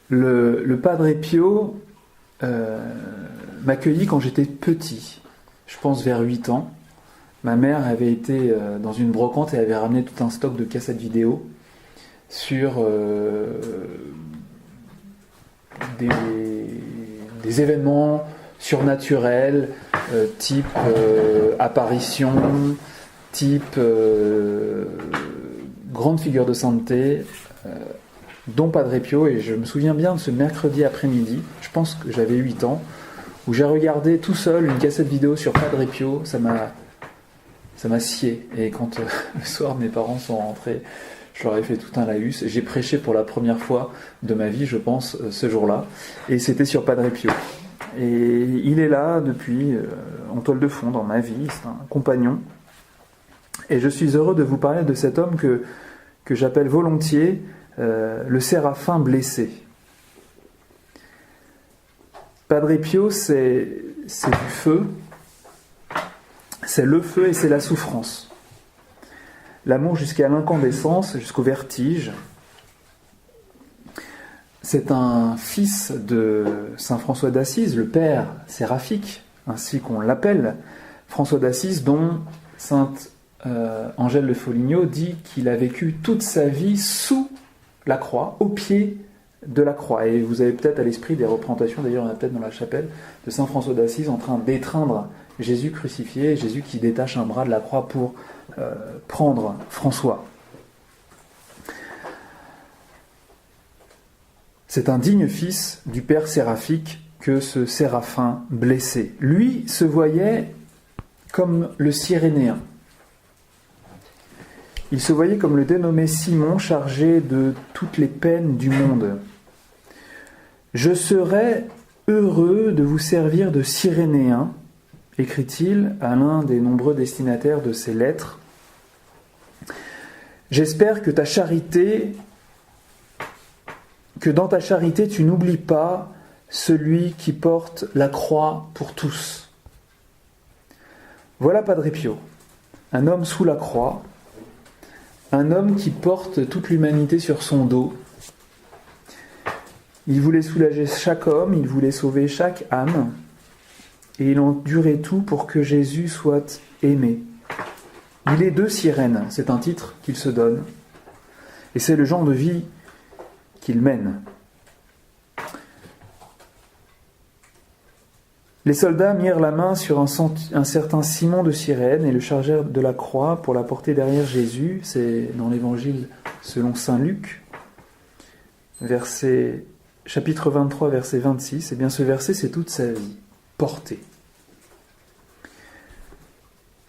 Le Padre Pio m'accueillit quand j'étais petit, je pense vers 8 ans. Ma mère avait été dans une brocante et avait ramené tout un stock de cassettes vidéo sur des événements surnaturels, type apparition, type grande figure de sainteté, dont Padre Pio. Et je me souviens bien de ce mercredi après-midi, je pense que j'avais 8 ans, où j'ai regardé tout seul une cassette vidéo sur Padre Pio. Ça m'a scié. Et quand le soir mes parents sont rentrés, je leur ai fait tout un laïus. J'ai prêché pour la première fois de ma vie, je pense, ce jour-là. Et c'était sur Padre Pio. Et il est là depuis, en toile de fond dans ma vie, c'est un compagnon. Et je suis heureux de vous parler de cet homme que j'appelle volontiers le séraphin blessé. Padre Pio, c'est du feu, c'est le feu et c'est la souffrance. L'amour jusqu'à l'incandescence, jusqu'au vertige. C'est un fils de saint François d'Assise, le père séraphique, ainsi qu'on l'appelle, François d'Assise, dont sainte Angèle de Foligno dit qu'il a vécu toute sa vie sous la croix, au pied de la croix. Et vous avez peut-être à l'esprit des représentations, d'ailleurs il y en a peut-être dans la chapelle, de saint François d'Assise en train d'étreindre Jésus crucifié, Jésus qui détache un bras de la croix pour prendre François. C'est un digne fils du père séraphique que ce séraphin blessé. Lui se voyait comme le Cyrénéen. Il se voyait comme le dénommé Simon, chargé de toutes les peines du monde. « Je serais heureux de vous servir de Cyrénéen », écrit-il à l'un des nombreux destinataires de ses lettres. « J'espère que dans ta charité tu n'oublies pas celui qui porte la croix pour tous. » Voilà Padre Pio, un homme sous la croix, un homme qui porte toute l'humanité sur son dos. Il voulait soulager chaque homme, il voulait sauver chaque âme, et il endurait tout pour que Jésus soit aimé. Il est deux sirènes, c'est un titre qu'il se donne, et c'est le genre de vie qu'il mène. Les soldats mirent la main sur un certain Simon de Cyrène et le chargèrent de la croix pour la porter derrière Jésus. C'est dans l'évangile selon saint Luc, chapitre 23, verset 26. Et bien ce verset, c'est toute sa vie, portée.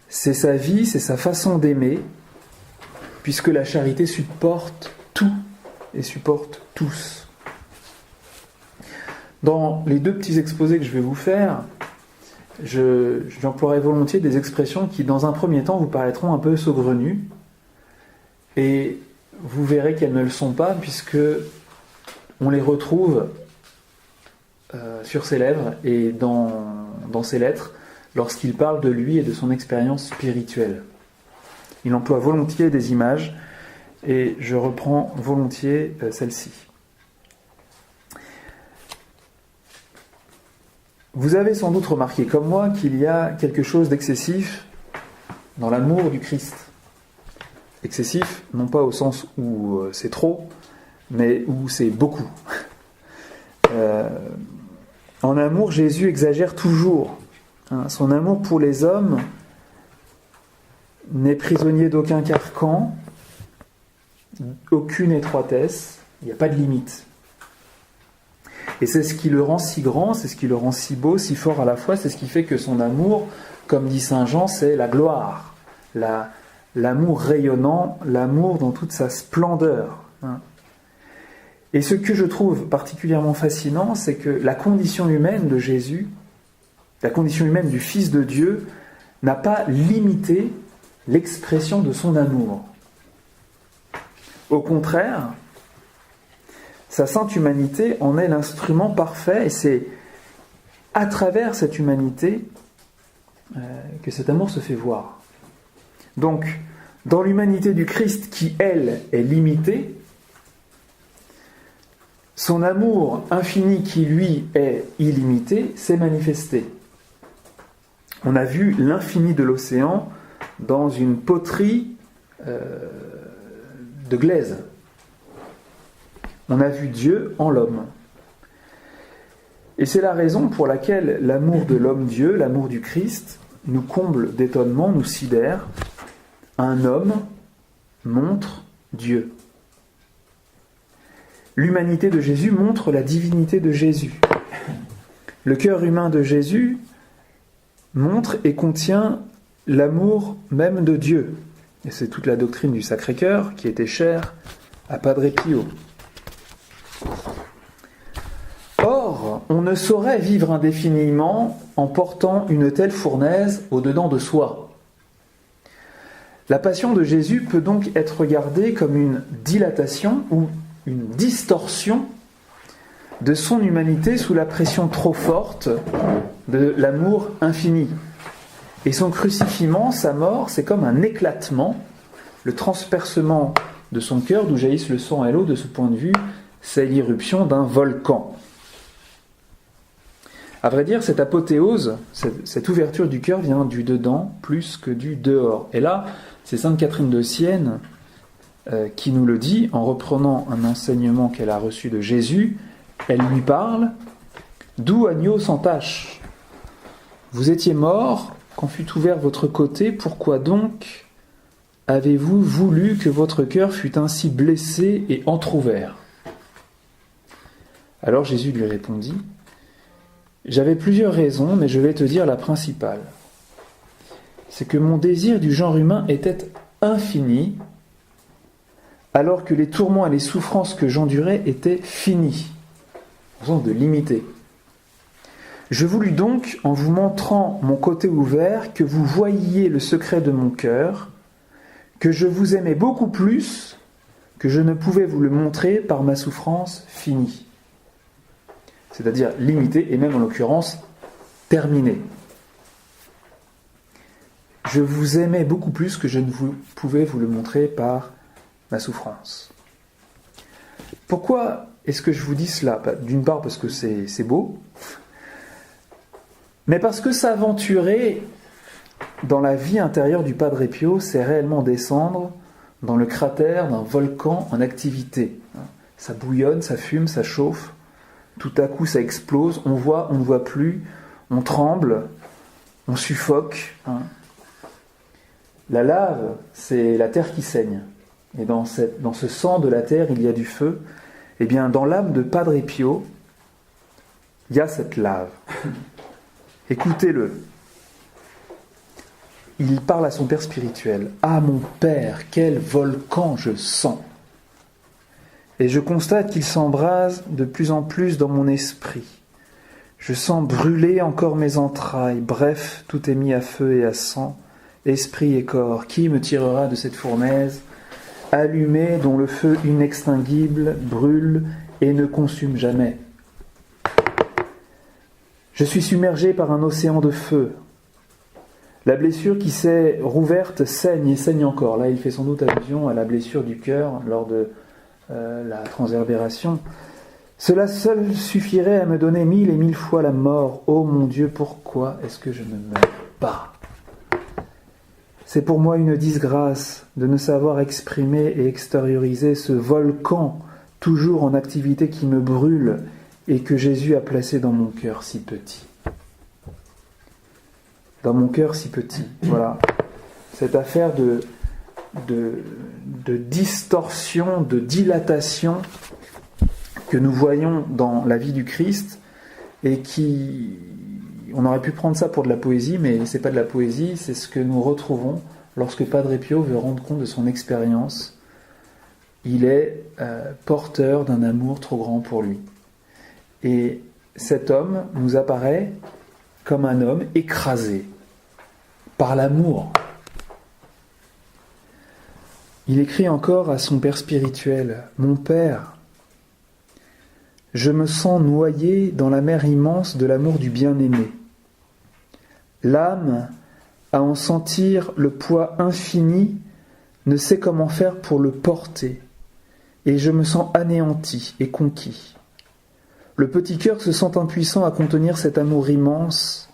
C'est sa vie, c'est sa façon d'aimer, puisque la charité supporte tout et supporte tous. Dans les deux petits exposés que je vais vous faire, j'emploierai volontiers des expressions qui, dans un premier temps, vous paraîtront un peu saugrenues, et vous verrez qu'elles ne le sont pas, puisque on les retrouve sur ses lèvres et dans ses lettres, lorsqu'il parle de lui et de son expérience spirituelle. Il emploie volontiers des images, et je reprends volontiers celle-ci. Vous avez sans doute remarqué, comme moi, qu'il y a quelque chose d'excessif dans l'amour du Christ. Excessif, non pas au sens où c'est trop, mais où c'est beaucoup. En amour, Jésus exagère toujours. Son amour pour les hommes n'est prisonnier d'aucun carcan, aucune étroitesse, il n'y a pas de limite. Et c'est ce qui le rend si grand, c'est ce qui le rend si beau, si fort à la fois, c'est ce qui fait que son amour, comme dit saint Jean, c'est la gloire, l'amour rayonnant, l'amour dans toute sa splendeur. Et ce que je trouve particulièrement fascinant, c'est que la condition humaine de Jésus, la condition humaine du Fils de Dieu, n'a pas limité l'expression de son amour. Au contraire, sa sainte humanité en est l'instrument parfait, et c'est à travers cette humanité que cet amour se fait voir. Donc, dans l'humanité du Christ qui, elle, est limitée, son amour infini qui lui est illimité s'est manifesté. On a vu l'infini de l'océan dans une poterie de glaise. On a vu Dieu en l'homme. Et c'est la raison pour laquelle l'amour de l'homme-Dieu, l'amour du Christ, nous comble d'étonnement, nous sidère. Un homme montre Dieu. L'humanité de Jésus montre la divinité de Jésus. Le cœur humain de Jésus montre et contient l'amour même de Dieu. Et c'est toute la doctrine du Sacré-Cœur qui était chère à Padre Pio. Or, on ne saurait vivre indéfiniment en portant une telle fournaise au-dedans de soi. La passion de Jésus peut donc être regardée comme une dilatation ou une distorsion de son humanité sous la pression trop forte de l'amour infini. Et son crucifixion, sa mort, c'est comme un éclatement, le transpercement de son cœur, d'où jaillissent le sang et l'eau. De ce point de vue, c'est l'irruption d'un volcan. À vrai dire, cette apothéose, cette ouverture du cœur vient du dedans plus que du dehors. Et là, c'est Sainte Catherine de Sienne qui nous le dit en reprenant un enseignement qu'elle a reçu de Jésus. Elle lui parle « Doux agneau sans tache, vous étiez mort quand fut ouvert votre côté, pourquoi donc avez-vous voulu que votre cœur fût ainsi blessé et entr'ouvert ?» Alors Jésus lui répondit « J'avais plusieurs raisons, mais je vais te dire la principale. C'est que mon désir du genre humain était infini, alors que les tourments et les souffrances que j'endurais étaient finis. » De limiter. Je voulus donc, en vous montrant mon côté ouvert, que vous voyiez le secret de mon cœur, que je vous aimais beaucoup plus que je ne pouvais vous le montrer par ma souffrance finie. C'est-à-dire limitée et même en l'occurrence terminée. Je vous aimais beaucoup plus que je ne pouvais vous le montrer par ma souffrance. Pourquoi est-ce que je vous dis cela ? D'une part parce que c'est beau, mais parce que s'aventurer dans la vie intérieure du Padre Pio, c'est réellement descendre dans le cratère d'un volcan en activité. Ça bouillonne, ça fume, ça chauffe, tout à coup ça explose, on voit, on ne voit plus, on tremble, on suffoque. La lave, c'est la terre qui saigne. Et dans ce sang de la terre, il y a du feu. Eh bien, dans l'âme de Padre Pio, il y a cette lave. Écoutez-le. Il parle à son père spirituel. « Ah, mon père, quel volcan je sens ! Et je constate qu'il s'embrase de plus en plus dans mon esprit. Je sens brûler encore mes entrailles. Bref, tout est mis à feu et à sang, esprit et corps. Qui me tirera de cette fournaise allumée dont le feu inextinguible brûle et ne consume jamais. Je suis submergé par un océan de feu. La blessure qui s'est rouverte saigne et saigne encore. Là, il fait sans doute allusion à la blessure du cœur lors de la transverbération. Cela seul suffirait à me donner 1000 et 1000 fois la mort. Ô mon Dieu, pourquoi est-ce que je ne meurs pas ? C'est pour moi une disgrâce de ne savoir exprimer et extérioriser ce volcan toujours en activité qui me brûle et que Jésus a placé dans mon cœur si petit. Dans mon cœur si petit, voilà. Cette affaire de distorsion, de dilatation que nous voyons dans la vie du Christ et qui... On aurait pu prendre ça pour de la poésie, mais c'est pas de la poésie, c'est ce que nous retrouvons lorsque Padre Pio veut rendre compte de son expérience. Il est porteur d'un amour trop grand pour lui. Et cet homme nous apparaît comme un homme écrasé par l'amour. Il écrit encore à son père spirituel, « Mon père, je me sens noyé dans la mer immense de l'amour du bien-aimé. L'âme, à en sentir le poids infini, ne sait comment faire pour le porter, et je me sens anéanti et conquis. Le petit cœur se sent impuissant à contenir cet amour immense,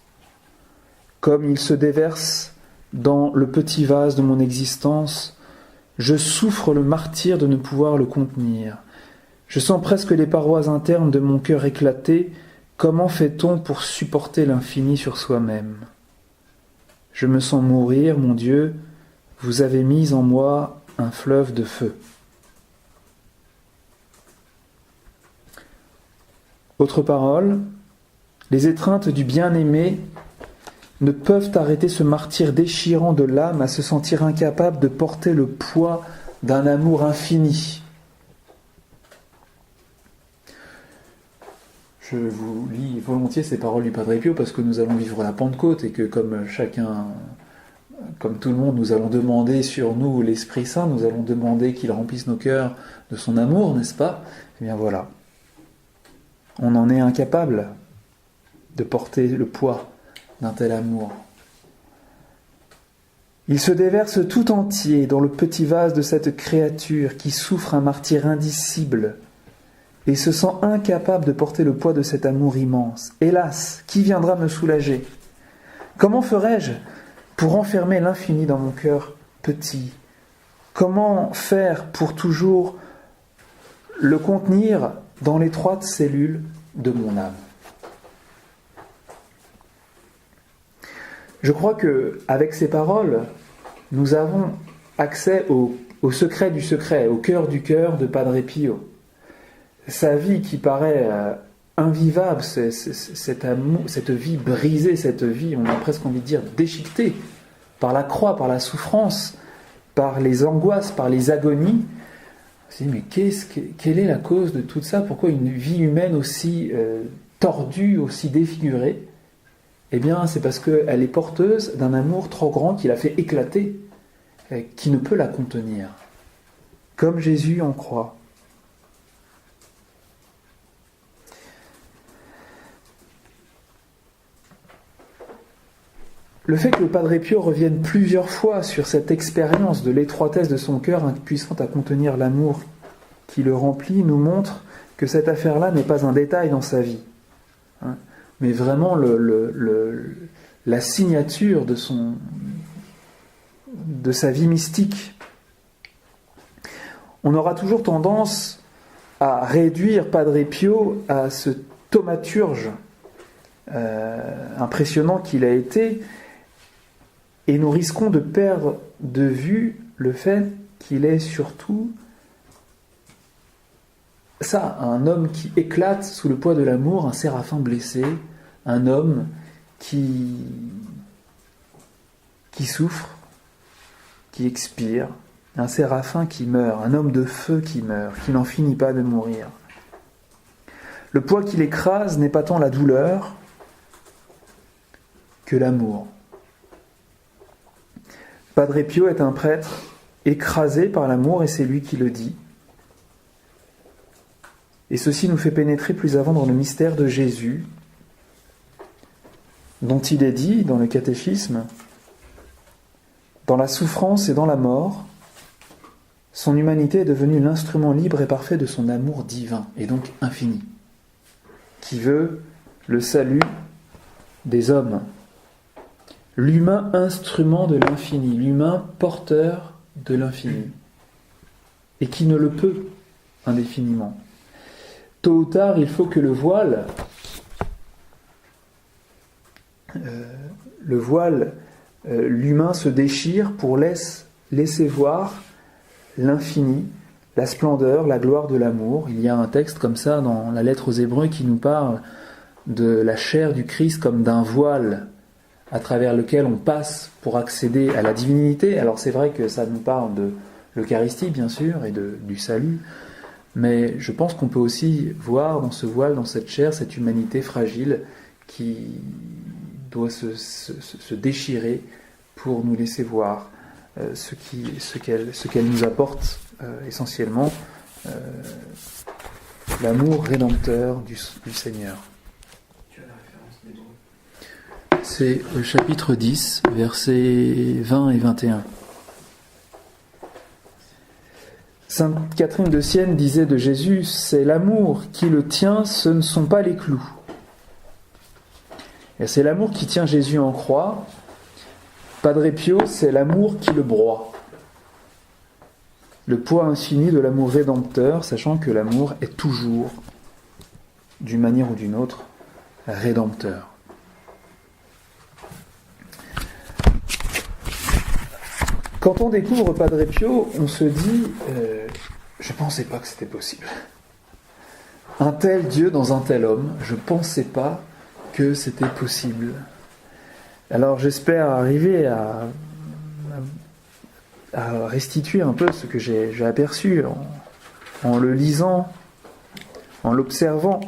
comme il se déverse dans le petit vase de mon existence. Je souffre le martyre de ne pouvoir le contenir. Je sens presque les parois internes de mon cœur éclater. Comment fait-on pour supporter l'infini sur soi-même ? Je me sens mourir, mon Dieu, vous avez mis en moi un fleuve de feu. Autre parole, les étreintes du bien-aimé ne peuvent arrêter ce martyre déchirant de l'âme à se sentir incapable de porter le poids d'un amour infini. Je vous lis volontiers ces paroles du Padre Pio parce que nous allons vivre la Pentecôte et que comme tout le monde, nous allons demander sur nous l'Esprit Saint, nous allons demander qu'il remplisse nos cœurs de son amour, n'est-ce pas ? Eh bien voilà, on en est incapable de porter le poids d'un tel amour. Il se déverse tout entier dans le petit vase de cette créature qui souffre un martyre indicible et se sent incapable de porter le poids de cet amour immense. Hélas, qui viendra me soulager ? Comment ferai-je pour enfermer l'infini dans mon cœur petit ? Comment faire pour toujours le contenir dans l'étroite cellule de mon âme ? Je crois qu'avec ces paroles, nous avons accès au secret du secret, au cœur du cœur de Padre Pio. Sa vie qui paraît invivable, cet amour, cette vie brisée, cette vie, on a presque envie de dire, déchiquetée par la croix, par la souffrance, par les angoisses, par les agonies. On se dit, mais quelle est la cause de tout ça ? Pourquoi une vie humaine aussi tordue, aussi défigurée ? Eh bien, c'est parce qu'elle est porteuse d'un amour trop grand qui l'a fait éclater, qui ne peut la contenir. Comme Jésus en croit. Le fait que le Padre Pio revienne plusieurs fois sur cette expérience de l'étroitesse de son cœur impuissante à contenir l'amour qui le remplit nous montre que cette affaire-là n'est pas un détail dans sa vie, mais vraiment la signature de sa vie mystique. On aura toujours tendance à réduire Padre Pio à ce thaumaturge impressionnant qu'il a été, et nous risquons de perdre de vue le fait qu'il est surtout ça, un homme qui éclate sous le poids de l'amour, un séraphin blessé, un homme qui souffre, qui expire, un séraphin qui meurt, un homme de feu qui meurt, qui n'en finit pas de mourir. Le poids qui l'écrase n'est pas tant la douleur que l'amour. Padre Pio est un prêtre écrasé par l'amour et c'est lui qui le dit. Et ceci nous fait pénétrer plus avant dans le mystère de Jésus, dont il est dit dans le catéchisme, dans la souffrance et dans la mort, son humanité est devenue l'instrument libre et parfait de son amour divin, et donc infini, qui veut le salut des hommes. L'humain instrument de l'infini, l'humain porteur de l'infini, et qui ne le peut indéfiniment. Tôt ou tard, il faut que le voile, l'humain se déchire pour laisser voir l'infini, la splendeur, la gloire de l'amour. Il y a un texte comme ça dans la lettre aux Hébreux qui nous parle de la chair du Christ comme d'un voile à travers lequel on passe pour accéder à la divinité. Alors c'est vrai que ça nous parle de l'Eucharistie, bien sûr, et du salut, mais je pense qu'on peut aussi voir dans ce voile, dans cette chair, cette humanité fragile qui doit se déchirer pour nous laisser voir ce qu'elle nous apporte essentiellement, l'amour rédempteur du Seigneur. Tu as la référence d'Hébreux ? C'est le chapitre 10, versets 20 et 21. Sainte Catherine de Sienne disait de Jésus, c'est l'amour qui le tient, ce ne sont pas les clous. Et c'est l'amour qui tient Jésus en croix. Padre Pio, c'est l'amour qui le broie. Le poids infini de l'amour rédempteur, sachant que l'amour est toujours, d'une manière ou d'une autre, rédempteur. Quand on découvre Padre Pio, on se dit je ne pensais pas que c'était possible. Un tel Dieu dans un tel homme, je ne pensais pas que c'était possible. Alors j'espère arriver à restituer un peu ce que j'ai aperçu en le lisant, en l'observant.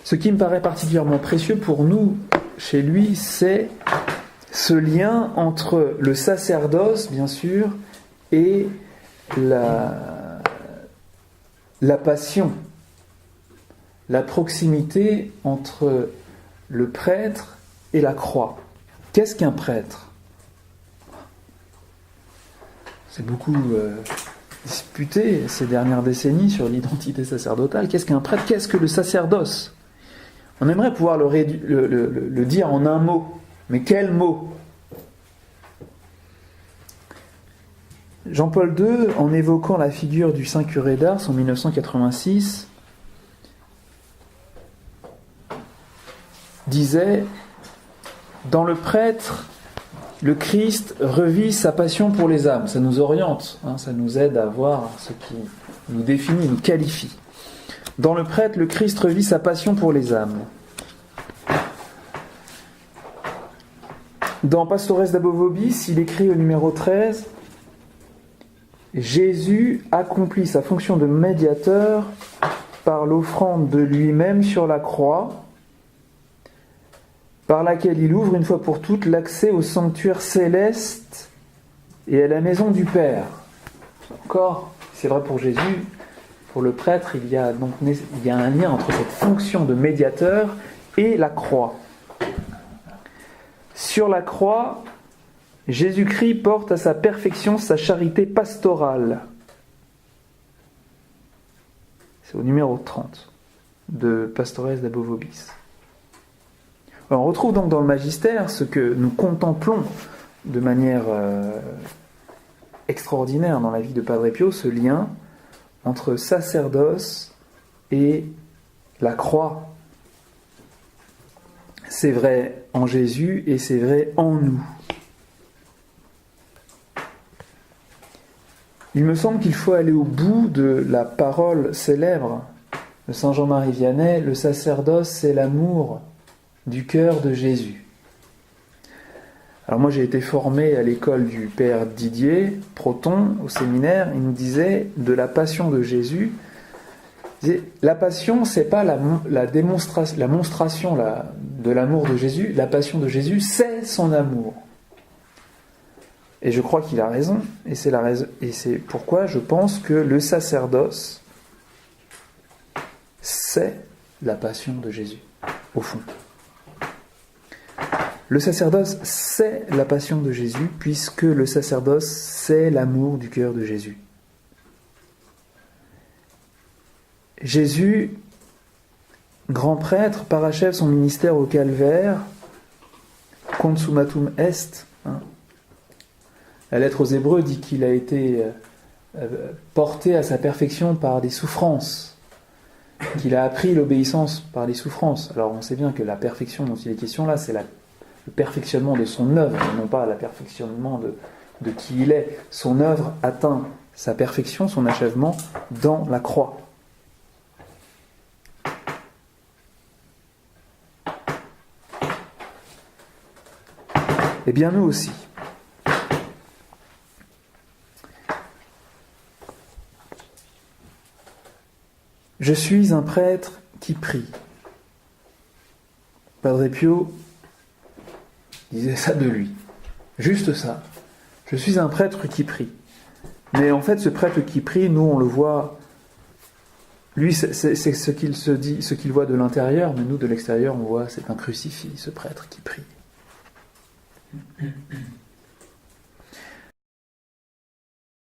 Ce qui me paraît particulièrement précieux pour nous, chez lui, c'est ce lien entre le sacerdoce, bien sûr, et la passion, la proximité entre le prêtre et la croix. Qu'est-ce qu'un prêtre ? C'est beaucoup disputé ces dernières décennies sur l'identité sacerdotale. Qu'est-ce qu'un prêtre ? Qu'est-ce que le sacerdoce ? On aimerait pouvoir le dire en un mot. Mais quel mot ? Jean-Paul II, en évoquant la figure du Saint curé d'Ars en 1986, disait « Dans le prêtre, le Christ revit sa passion pour les âmes. » Ça nous oriente, ça nous aide à voir ce qui nous définit, nous qualifie. « Dans le prêtre, le Christ revit sa passion pour les âmes. » Dans Pastores d'Abo Vobis, il écrit au numéro 13 « Jésus accomplit sa fonction de médiateur par l'offrande de lui-même sur la croix, par laquelle il ouvre une fois pour toutes l'accès au sanctuaire céleste et à la maison du Père. » Encore, c'est vrai pour Jésus, pour le prêtre, il y a un lien entre cette fonction de médiateur et la croix. Sur la croix, Jésus-Christ porte à sa perfection sa charité pastorale. C'est au numéro 30 de Pastores d'Abo Vobis. Alors, on retrouve donc dans le magistère ce que nous contemplons de manière extraordinaire dans la vie de Padre Pio, ce lien entre sacerdoce et la croix. C'est vrai en Jésus et c'est vrai en nous. Il me semble qu'il faut aller au bout de la parole célèbre de Saint Jean-Marie Vianney, le sacerdoce, c'est l'amour du cœur de Jésus. Alors moi j'ai été formé à l'école du père Didier Proton au séminaire. Il nous disait de la passion de Jésus. La passion, c'est pas la démonstration de l'amour de Jésus. La passion de Jésus, c'est son amour. Et je crois qu'il a raison. Et c'est pourquoi je pense que le sacerdoce, c'est la passion de Jésus, au fond. Le sacerdoce, c'est la passion de Jésus, puisque le sacerdoce, c'est l'amour du cœur de Jésus. Jésus, grand prêtre, parachève son ministère au calvaire, consummatum est. La lettre aux Hébreux dit qu'il a été porté à sa perfection par des souffrances, qu'il a appris l'obéissance par les souffrances. Alors on sait bien que la perfection dont il est question là, c'est le perfectionnement de son œuvre, et non pas le perfectionnement de qui il est. Son œuvre atteint sa perfection, son achèvement dans la croix. Eh bien nous aussi. Je suis un prêtre qui prie. Padre Pio disait ça de lui. Juste ça. Je suis un prêtre qui prie. Mais en fait, ce prêtre qui prie, nous on le voit, lui c'est ce qu'il se dit, ce qu'il voit de l'intérieur, mais nous de l'extérieur on voit, c'est un crucifix, ce prêtre qui prie.